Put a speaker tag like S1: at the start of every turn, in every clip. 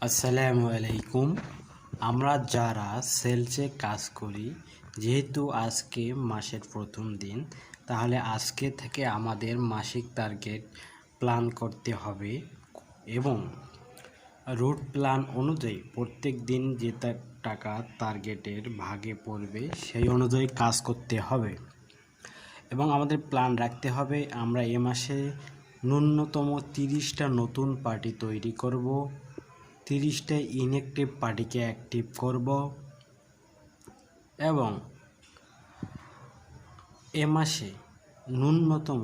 S1: আসসালামু আলাইকুম। আমরা যারা সেলসে কাজ করি, যেহেতু আজকে মাসের প্রথম দিন, তাহলে আজকে থেকে আমাদের মাসিক টার্গেট প্ল্যান করতে হবে এবং রুট প্ল্যান অনুযায়ী প্রত্যেক দিন যে টাকা টার্গেটের ভাগে পড়বে সেই অনুযায়ী কাজ করতে হবে এবং আমাদের প্ল্যান রাখতে হবে আমরা এ মাসে ন্যূনতম 30টা নতুন পার্টি তৈরি করব, 30টা ইনঅ্যাক্টিভ পার্টিকে অ্যাক্টিভ করব এবং এ মাসে ন্যূনতম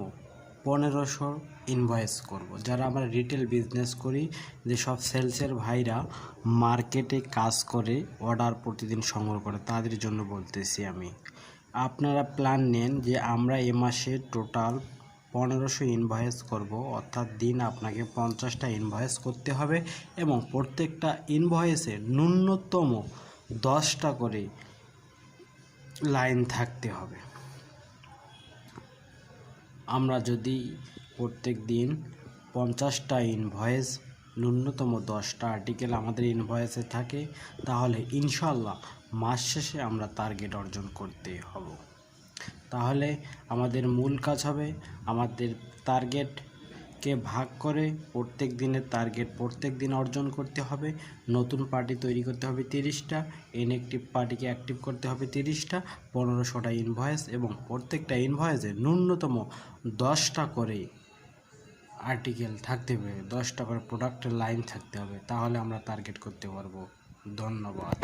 S1: 1500 ইনভয়েস করব। যারা আমরা রিটেল বিজনেস করি, যেসব সেলসের ভাইরা মার্কেটে কাজ করে অর্ডার প্রতিদিন সংগ্রহ করে, তাদের জন্য বলতেছি আমি। আপনারা প্ল্যান নেন যে আমরা এ মাসে টোটাল 1500 ইনভয়েস করব, অর্থাৎ দিন আপনাকে 50টা ইনভয়েস করতে হবে এবং প্রত্যেকটা ইনভয়েসে ন্যূনতম 10টা করে লাইন থাকতে হবে। আমরা যদি প্রত্যেক দিন 50টা ইনভয়েস, ন্যূনতম 10টা আর্টিকেল আমাদের ইনভয়েসে থাকে, তাহলে ইনশাল্লাহ মাস শেষে আমরা টার্গেট অর্জন করতে হব। তাহলে আমাদের মূল কাজ হবে আমাদের টার্গেটকে ভাগ করে প্রত্যেক দিনের টার্গেট প্রত্যেক দিন অর্জন করতে হবে। নতুন পার্টি তৈরি করতে হবে 30টা, ইনঅ্যাক্টিভ পার্টিকে অ্যাক্টিভ করতে হবে 30টা, 1500টা ইনভয়েস এবং প্রত্যেকটা ইনভয়েসে ন্যূনতম 10টা করে আর্টিকেল থাকতে হবে, 10টা করে প্রোডাক্টের লাইন থাকতে হবে। তাহলে আমরা টার্গেট করতে পারবো। ধন্যবাদ।